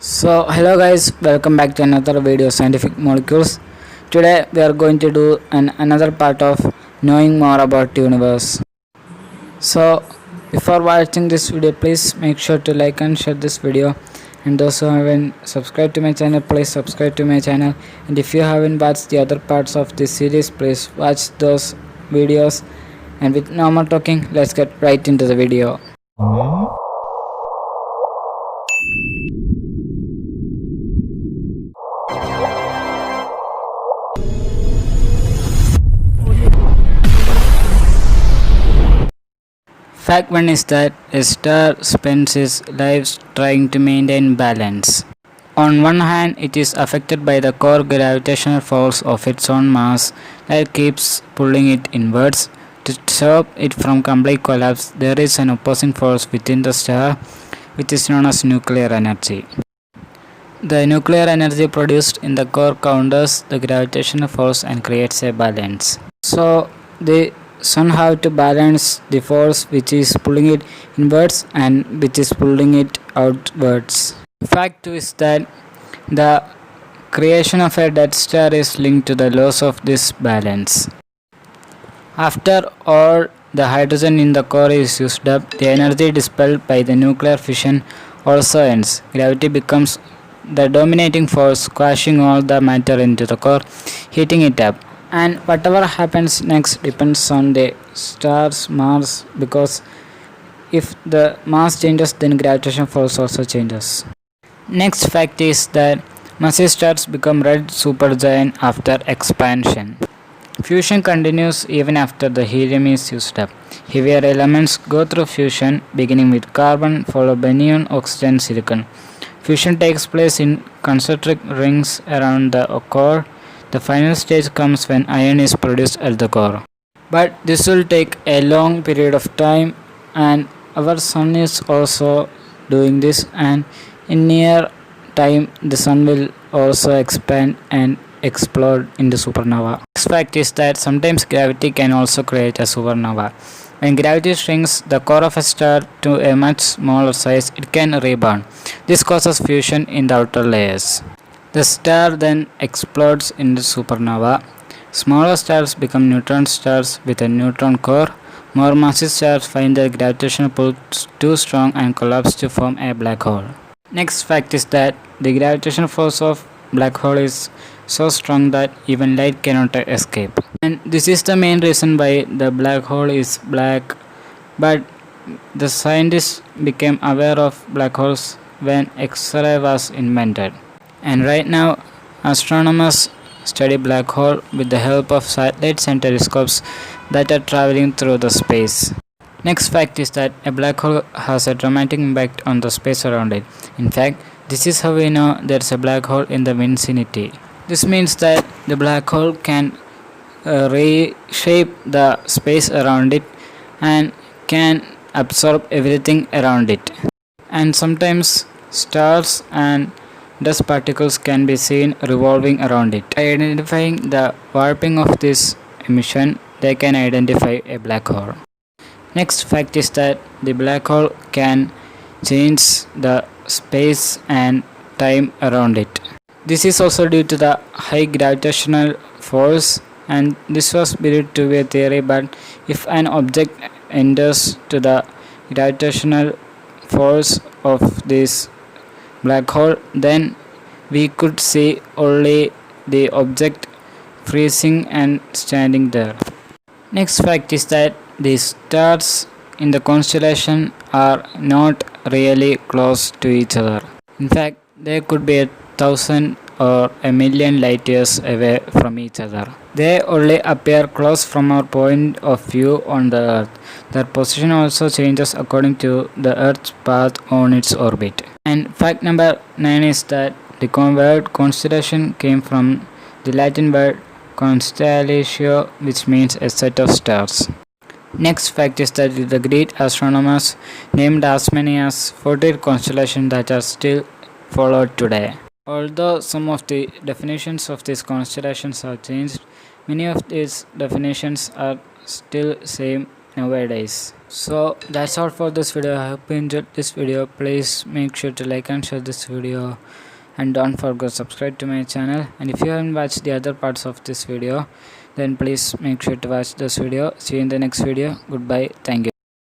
So hello guys, welcome back to another video scientific molecules. Today we are going to do another part of knowing more about universe. So before watching this video, please make sure to like and share this video, and those who haven't subscribed to my channel, please subscribe to my channel, and if you haven't watched the other parts of this series, please watch those videos. And with no more talking, let's get right into the video. Fact 1 is that a star spends its life trying to maintain balance. On one hand, it is affected by the core gravitational force of its own mass that keeps pulling it inwards. To stop it from complete collapse, there is an opposing force within the star, which is known as nuclear energy. The nuclear energy produced in the core counters the gravitational force and creates a balance. So, the sun have to balance the force which is pulling it inwards and which is pulling it outwards. Fact 2 is that the creation of a dead star is linked to the loss of this balance. After all the hydrogen in the core is used up, the energy dispelled by the nuclear fission also ends. Gravity becomes the dominating force, squashing all the matter into the core, heating it up. And whatever happens next depends on the star's mass, because if the mass changes, then gravitational force also changes. Next fact is that massive stars become red supergiant after expansion. Fusion continues even after the helium is used up. Heavier elements go through fusion, beginning with carbon followed by neon, oxygen, silicon. Fusion takes place in concentric rings around the core. The final stage comes when iron is produced at the core. But this will take a long period of time, and our sun is also doing this, and in near time the sun will also expand and explode into supernova. Next fact is that sometimes gravity can also create a supernova. When gravity shrinks the core of a star to a much smaller size, it can rebound. This causes fusion in the outer layers. The star then explodes into supernova. Smaller stars become neutron stars with a neutron core. More massive stars find their gravitational pull too strong and collapse to form a black hole. Next fact is that the gravitational force of black hole is so strong that even light cannot escape. And this is the main reason why the black hole is black. But the scientists became aware of black holes when X-ray was invented. And right now, astronomers study black hole with the help of satellites and telescopes that are traveling through the space. Next fact is that a black hole has a dramatic impact on the space around it. In fact, this is how we know there's a black hole in the vicinity. This means that the black hole can reshape the space around it and can absorb everything around it. And sometimes stars and dust particles can be seen revolving around it. By identifying the warping of this emission, they can identify a black hole. Next fact is that the black hole can change the space and time around it. This is also due to the high gravitational force, and this was believed to be a theory, but if an object enters to the gravitational force of this black hole, then we could see only the object freezing and standing there. Next fact is that the stars in the constellation are not really close to each other. In fact, they could be 1,000 or 1,000,000 light years away from each other. They only appear close from our point of view on the Earth. Their position also changes according to the Earth's path on its orbit. And fact number 9 is that the word constellation came from the Latin word constellatio, which means a set of stars. Next fact is that the Greek astronomers named as many as 40 constellations that are still followed today. Although some of the definitions of these constellations have changed, many of these definitions are still same nowadays. So that's all for this video. I hope you enjoyed this video. Please make sure to like and share this video, and don't forget to subscribe to my channel. And if you haven't watched the other parts of this video, then please make sure to watch this video. See you in the next video. Goodbye. Thank you.